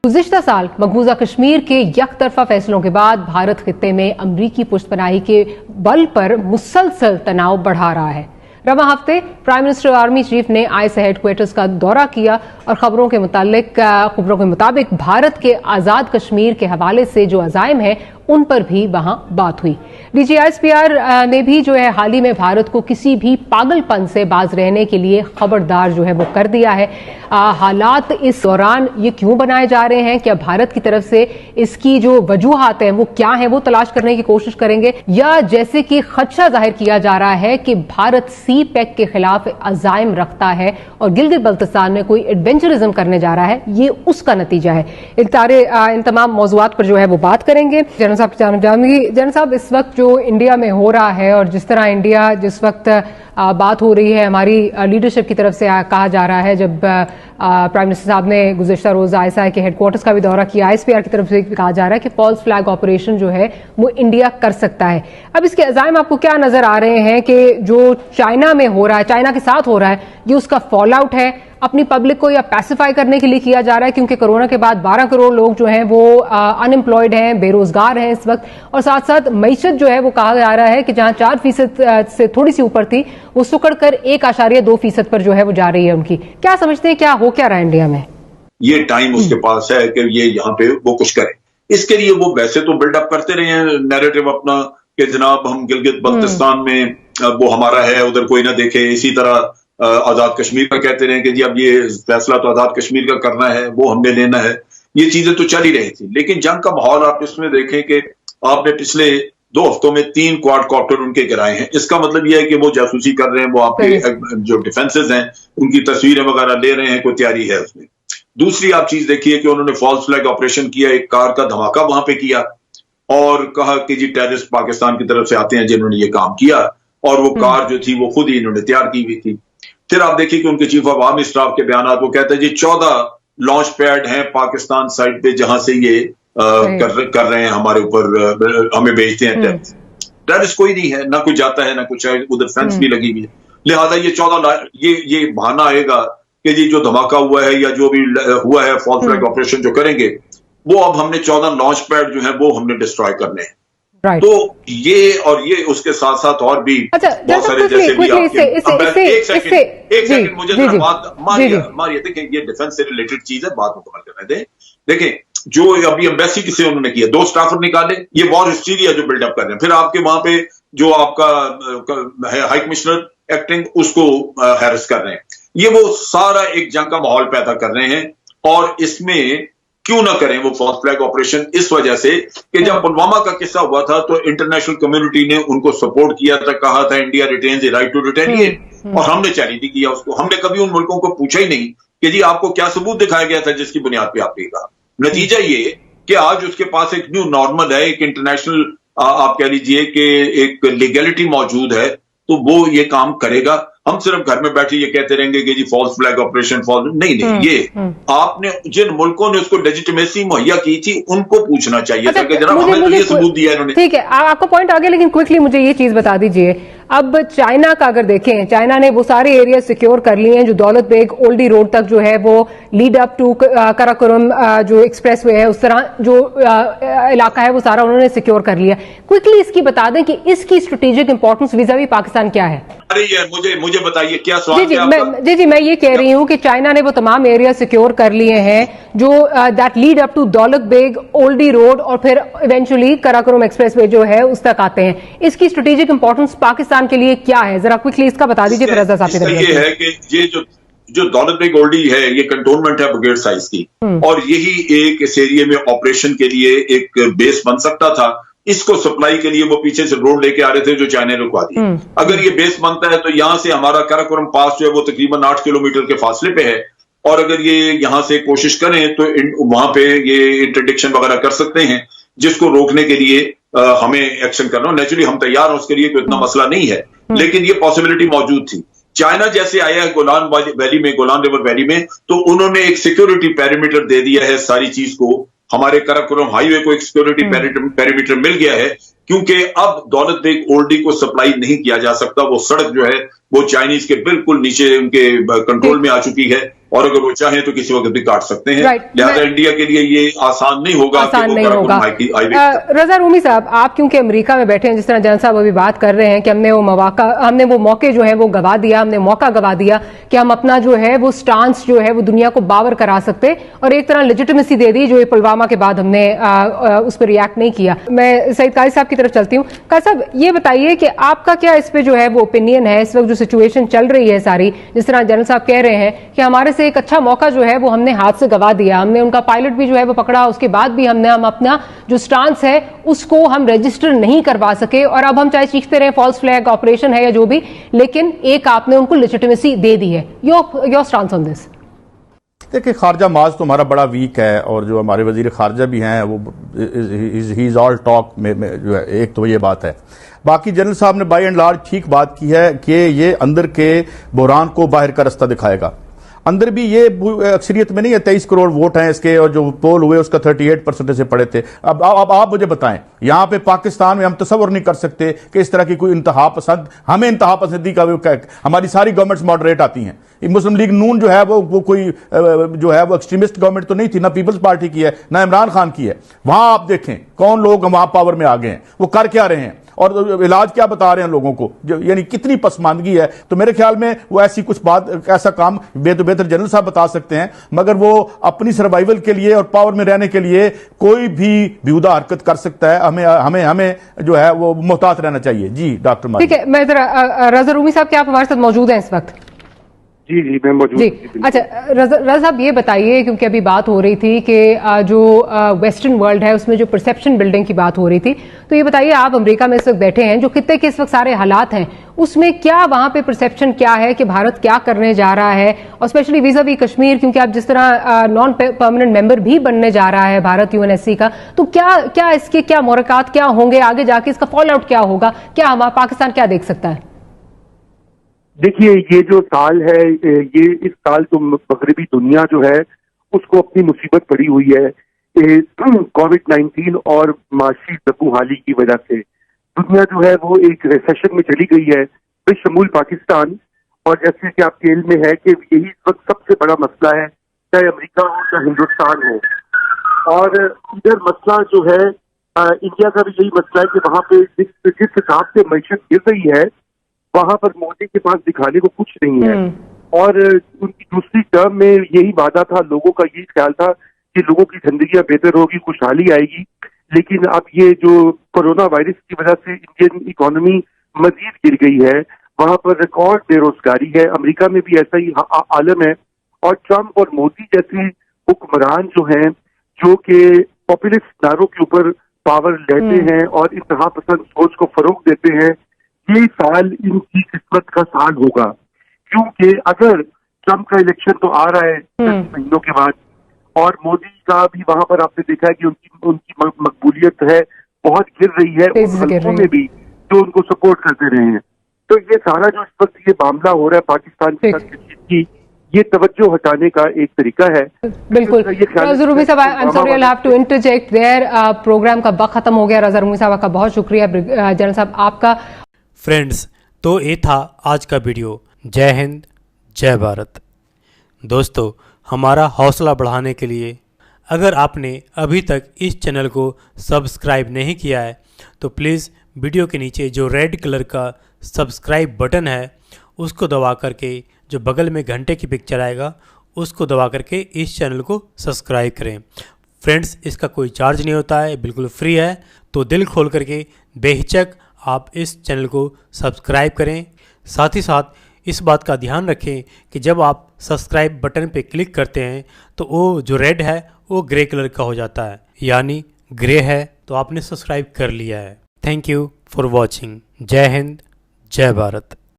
गुज़िश्ता साल मकबूजा कश्मीर के यकतरफा फैसलों के बाद भारत खित्ते में अमरीकी पुष्तपनाही के बल पर मुसलसल तनाव बढ़ा रहा है। रवा हफ्ते प्राइम मिनिस्टर आर्मी चीफ ने आईएसआई हेडक्वार्टर्स का दौरा किया और खबरों के मुताबिक भारत के आजाद कश्मीर के हवाले से जो अज़ाइम है उन पर भी वहां बात हुई। डीजीआईएसपीआर ने भी जो है हाल ही में भारत को किसी भी पागलपन से बाज रहने के लिए खबरदार जो है वो कर दिया है। हालात इस दौरान ये क्यों बनाए जा रहे हैं, क्या भारत की तरफ से इसकी जो वजूहात हैं वो क्या है वो तलाश करने की कोशिश करेंगे, या जैसे कि खदशा जाहिर किया जा रहा है कि भारत सी पैक के खिलाफ अज़ाइम रखता है और गिलगित बल्तिस्तान में कोई एडवेंचरिज्म करने जा रहा है, ये उसका नतीजा है। इन तमाम मौज़ूआत पर जो है वो बात करेंगे। जनरल साहब जानना चाहूंगी, जनरल साहब इस वक्त जो इंडिया में हो रहा है और जिस तरह इंडिया जिस वक्त बात हो रही है हमारी लीडरशिप की तरफ से कहा जा रहा है, जब प्राइम मिनिस्टर साहब ने गुज़िश्ता रोज आईएसआई के हेडक्वार्टर्स का भी दौरा किया, आईएसपीआर की तरफ से कहा जा रहा है कि फॉल्स फ्लैग ऑपरेशन जो है वो इंडिया कर सकता है। अब इसके अज़ाइम आपको क्या नजर आ रहे हैं कि जो चाइना में हो रहा है, चाइना के साथ हो रहा है, ये उसका फॉल आउट है, अपनी पब्लिक को या पैसिफाई करने के लिए किया जा रहा है, क्योंकि कोरोना के बाद 12 करोड़ लोग जो हैं वो अनएम्प्लॉयड हैं, बेरोजगार हैं इस वक्त, और साथ साथ मईशत जो है वो कहा जा रहा है कि जहां 4% से थोड़ी सी ऊपर थी वो सुकड़ कर 1.2% पर जो है वो जा रही है उनकी। क्या समझते हैं, क्या हो क्या रहा है इंडिया में? ये टाइम उसके पास है कि ये यहाँ पे वो कुछ करे। इसके लिए वो वैसे तो बिल्डअप करते रहे हैं नैरेटिव अपना कि जनाब हम गिलगित बल्तिस्तान में वो हमारा है, उधर कोई ना देखे। इसी तरह आजाद कश्मीर का कहते रहे कि जी अब ये फैसला तो आजाद कश्मीर का करना है, वो हमने लेना है। ये चीजें तो चल ही रही थी, लेकिन जंग का माहौल आप इसमें देखें कि आपने पिछले 2 हफ्तों में 3 क्वाडकॉप्टर उनके गिराए हैं। इसका मतलब यह है कि वो जासूसी कर रहे हैं, वो आपके जो डिफेंसेस हैं उनकी तस्वीरें वगैरह ले रहे हैं, कोई तैयारी है उसमें। दूसरी आप चीज देखिए कि उन्होंने फॉल्स फ्लैग ऑपरेशन किया, एक कार का धमाका वहां पे किया और कहा कि जी टेररिस्ट पाकिस्तान की तरफ से आते हैं जिन्होंने ये काम किया, और वो कार जो थी वो खुद ही इन्होंने तैयार की हुई थी। फिर आप देखिए कि उनके चीफ ऑफ आर्मी स्टाफ के बयान, वो कहते हैं जी 14 लॉन्च पैड हैं पाकिस्तान साइड पे जहां से ये कर रहे हैं हमारे ऊपर, हमें भेजते हैं टेररिस्ट। टेररिस्ट कोई नहीं है, ना कोई जाता है ना कुछ है, उधर फेंस भी लगी हुई है। लिहाजा ये 14 ये बहाना आएगा कि जी जो धमाका हुआ है या जो भी हुआ है फॉल्स फ्लैग ऑपरेशन जो करेंगे वो अब हमने 14 लॉन्च पैड जो है वो हमने डिस्ट्रॉय करने हैं। तो ये और ये उसके साथ साथ और भी बहुत सारे जैसे भी एक सेकंड मुझे जरा बात मारिए। देखिए ये डिफेंस से रिलेटेड चीज है, बात मुकम्मल करने दें। देखें जो अभी एम्बेसी किसे उन्होंने किया, 2 स्टाफर निकाले, ये वॉर हिस्टीरिया जो बिल्डअप कर रहे हैं। फिर आपके वहां पे जो आपका हाई कमिश्नर एक्टिंग उसको हैरेस कर रहे हैं। ये वो सारा एक जंग का माहौल पैदा कर रहे हैं, और इसमें क्यों ना करें वो फॉल्स फ्लैग ऑपरेशन, इस वजह से कि जब पुलवामा का किस्सा हुआ था तो इंटरनेशनल कम्युनिटी ने उनको सपोर्ट किया था, कहा था India retains the right to retaliate, और हमने चैलेंज नहीं किया उसको। हमने कभी उन मुल्कों को पूछा ही नहीं कि जी आपको क्या सबूत दिखाया गया था जिसकी बुनियाद पे आपने कहा। नतीजा ये कि आज उसके पास एक न्यू नॉर्मल है, एक इंटरनेशनल आप कह लीजिए कि एक लीगैलिटी मौजूद है, तो वो ये काम करेगा। हम सिर्फ घर में बैठे ये कहते रहेंगे कि जी फॉल्स फ्लैग ऑपरेशन नहीं, ये आपने जिन मुल्कों ने उसको लेजिटिमेसी मुहैया की थी उनको पूछना चाहिए था कि जनाब हमें तो ये सबूत दिया इन्होंने। ठीक है, आपका पॉइंट आ गया, लेकिन क्विकली मुझे ये चीज बता दीजिए, अब चाइना का अगर देखें, चाइना ने वो सारे एरिया सिक्योर कर लिए हैं जो दौलत बेग ओल्डी रोड तक जो है वो लीड अप टू कराकोरम जो एक्सप्रेस वे है, उस तरह जो इलाका है वो सारा उन्होंने सिक्योर कर लिया। क्विकली इसकी बता दें कि इसकी स्ट्रेटेजिक इंपॉर्टेंस विज़ावी पाकिस्तान क्या है? मुझे बताइए क्या सवाल जी मैं ये कह रही हूं कि चाइना ने वो तमाम एरिया सिक्योर कर लिए हैं जो that lead up to Daulat Beg Oldi road और फिर इवेंचुअली कराकोरम एक्सप्रेसवे जो है उस तक आते हैं। इसकी स्ट्रेटेजिक इंपॉर्टेंस पाकिस्तान के लिए क्या है, जरा क्विकली इसका बता दीजिए। फिर रजा साहब ये है कि ये जो दौलत बेग ओल्डी है ये कंटोनमेंट है ब्रिगेड साइज की, और यही एक इस एरिया में ऑपरेशन के लिए एक बेस बन सकता था। इसको सप्लाई के लिए वो पीछे से रोड लेके आ रहे थे जो चाइना ने रुकवा दी। अगर ये बेस बनता है तो यहां से हमारा कराकोरम पास जो है वो तकरीबन 8 किलोमीटर के फासले पे है, और अगर ये यहां से कोशिश करें तो वहां पे ये इंटरडिक्शन वगैरह कर सकते हैं, जिसको रोकने के लिए हमें एक्शन करना। नेचुरली हम तैयार हैं उसके लिए, कोई इतना मसला नहीं है, लेकिन ये पॉसिबिलिटी मौजूद थी। चाइना जैसे आया है गोलान वैली में, गोलान रिवर वैली में, तो उन्होंने एक सिक्योरिटी पैरामीटर दे दिया है सारी चीज को। हमारे कराकोरम हाईवे को एक सिक्योरिटी पैरामीटर मिल गया है, क्योंकि अब दौलत बेग ओल्डी को सप्लाई नहीं किया जा सकता। वो सड़क जो है वो चाइनीज के बिल्कुल नीचे उनके कंट्रोल में आ चुकी है। और अगर वो चाहें तो किसी वक्त भी काट सकते हैं। Right. लिहाजा इंडिया के लिए ये आसान नहीं होगा कि वो काराकोरम हाईवे रजा रूमी साहब, आप क्योंकि अमेरिका में बैठे हैं, जिस तरह जन साहब अभी बात कर रहे हैं कि हमने वो मौके जो है वो गवा दिया, हमने मौका गवा दिया कि हम अपना जो है वो स्टांस जो है वो दुनिया को बावर करा सकते, और एक तरह लेजिटिमेसी दे दी जो ये पुलवामा के बाद हमने उस पर रिएक्ट नहीं किया। मैं सईद कारी साहब की तरफ चलती हूँ। कारी साहब, ये बताइए कि आपका क्या इस पे जो है वो ओपिनियन है, इस वक्त जो सिचुएशन चल रही है सारी, जिस तरह जनरल साहब कह रहे हैं कि हमारे से एक अच्छा मौका जो है वो हमने हाथ से गवा दिया, हमने उनका पायलट भी जो है वो पकड़ा, उसके बाद भी हम अपना जो स्टांस है उसको हम रजिस्टर नहीं करवा सके, और अब हम चाहे चीखते रहे फॉल्स फ्लैग ऑपरेशन है या जो भी, लेकिन एक आपने उनको लेजिटिमेसी दे दी है। Your stance on this? देखिए, खारजा माज तो हमारा बड़ा वीक है, और जो हमारे वजीर खारजा भी हैं वो ही इज ऑल टॉक में जो है, एक तो ये बात है। बाकी जनरल साहब ने बाय एंड लार्ज ठीक बात की है कि ये अंदर के बहरान को बाहर का रास्ता दिखाएगा। अंदर भी ये अक्सरियत में नहीं है, 23 करोड़ वोट हैं इसके, और जो पोल हुए उसका 38% से पड़े थे। अब आप मुझे बताएं, यहां पे पाकिस्तान में हम तसव्वुर नहीं कर सकते कि इस तरह की कोई इंतहा पसंद, हमें इंतहा पसंदी का, हमारी सारी गवर्नमेंट्स मॉडरेट आती हैं। मुस्लिम लीग नून जो है वो कोई जो है वो एक्सट्रीमिस्ट गवर्नमेंट तो नहीं थी, ना पीपल्स पार्टी की है ना इमरान खान की है। वहां आप देखें कौन लोग वहां पावर में आ गए हैं, वो कर क्या रहे हैं और इलाज क्या बता रहे हैं लोगों को, यानी कितनी पसमानदगी है। तो मेरे ख्याल में वो ऐसी कुछ बात, ऐसा काम बेहतर जनरल साहब बता सकते हैं, मगर वो अपनी सर्वाइवल के लिए और पावर में रहने के लिए कोई भी बेहुदा हरकत कर सकता है। हमें जो है वो मोहतात रहना चाहिए। जी डॉक्टर मालिक। ठीक है, मैं जरा रजा रूमी साहब, क्या आप हमारे साथ मौजूद हैं इस वक्त? जी मैं मौजूद। जी अच्छा, रजा साहब ये बताइए, क्योंकि अभी बात हो रही थी कि जो वेस्टर्न वर्ल्ड है उसमें जो परसेप्शन बिल्डिंग की बात हो रही थी, तो ये बताइए, आप अमेरिका में इस वक्त बैठे हैं, जो खित्ते के इस वक्त सारे हालात हैं उसमें क्या वहां पे परसेप्शन क्या है कि भारत क्या करने जा रहा है, और स्पेशली वीजा वी कश्मीर, क्योंकि आप जिस तरह नॉन परमानेंट मेंबर भी बनने जा रहा है भारत यूएनएससी का, तो क्या इसके क्या मुराकात क्या होंगे आगे जाके, इसका फॉल आउट क्या होगा, क्या हमारा पाकिस्तान क्या देख सकता है? देखिए, ये जो साल है, ये इस साल तो मगरबी दुनिया जो है उसको अपनी मुसीबत पड़ी हुई है कोविड-19 और माशी दबूहाली की वजह से। दुनिया जो है वो एक रिसेशन में चली गई है, बेशमूल पाकिस्तान। और जैसे कि आपके इल्म में है कि यही इस वक्त सबसे बड़ा मसला है, चाहे अमेरिका हो चाहे हिंदुस्तान हो। और इधर मसला जो है इंडिया का भी यही मसला है कि वहां पे जिस हिसाब से मैशत गिर रही है, वहां पर मोदी के पास दिखाने को कुछ नहीं है। और उनकी दूसरी टर्म में यही वादा था, लोगों का यही ख्याल था कि लोगों की जिंदगियां बेहतर होगी, खुशहाली आएगी। लेकिन अब ये जो कोरोना वायरस की वजह से इंडियन इकोनॉमी मजीद गिर गई है, वहां पर रिकॉर्ड बेरोजगारी है। अमेरिका में भी ऐसा ही आलम है। और ट्रंप और मोदी जैसे हुक्मरान जो हैं, जो कि पॉपुलिस्ट नारों के ऊपर पावर लेते हैं और इंतहा पसंद सोच को फरोग देते हैं, ये साल इनकी किस्मत का साल होगा। क्योंकि अगर ट्रंप का इलेक्शन तो आ रहा है 10 महीनों के बाद, और मोदी का भी वहां पर आपने देखा है कि उनकी मकबूलियत है बहुत गिर रही है उन हल्कों में भी जो उनको सपोर्ट करते रहे हैं। तो ये सारा जो इस वक्त ये मामला हो रहा है पाकिस्तान के साथ की, ये तवज्जो हटाने का एक तरीका है। बिल्कुल। रजा रूमी साहब, I am sorry, I have to interject there. Program का वक्त खत्म हो गया। रजा रूमी साहब का बहुत शुक्रिया। जनरल साहब आपका। फ्रेंड्स, तो ये था आज का वीडियो। जय हिंद, जय भारत। दोस्तों, हमारा हौसला बढ़ाने के लिए अगर आपने अभी तक इस चैनल को सब्सक्राइब नहीं किया है तो प्लीज़ वीडियो के नीचे जो रेड कलर का सब्सक्राइब बटन है उसको दबा करके, जो बगल में घंटे की पिक्चर आएगा उसको दबा करके इस चैनल को सब्सक्राइब करें। फ्रेंड्स, इसका कोई चार्ज नहीं होता है, बिल्कुल फ्री है। तो दिल खोल करके बेहिचक आप इस चैनल को सब्सक्राइब करें। साथ ही साथ इस बात का ध्यान रखें कि जब आप सब्सक्राइब बटन पे क्लिक करते हैं तो वो जो रेड है वो ग्रे कलर का हो जाता है, यानी ग्रे है तो आपने सब्सक्राइब कर लिया है। Thank you for watching. जय हिंद, जय भारत।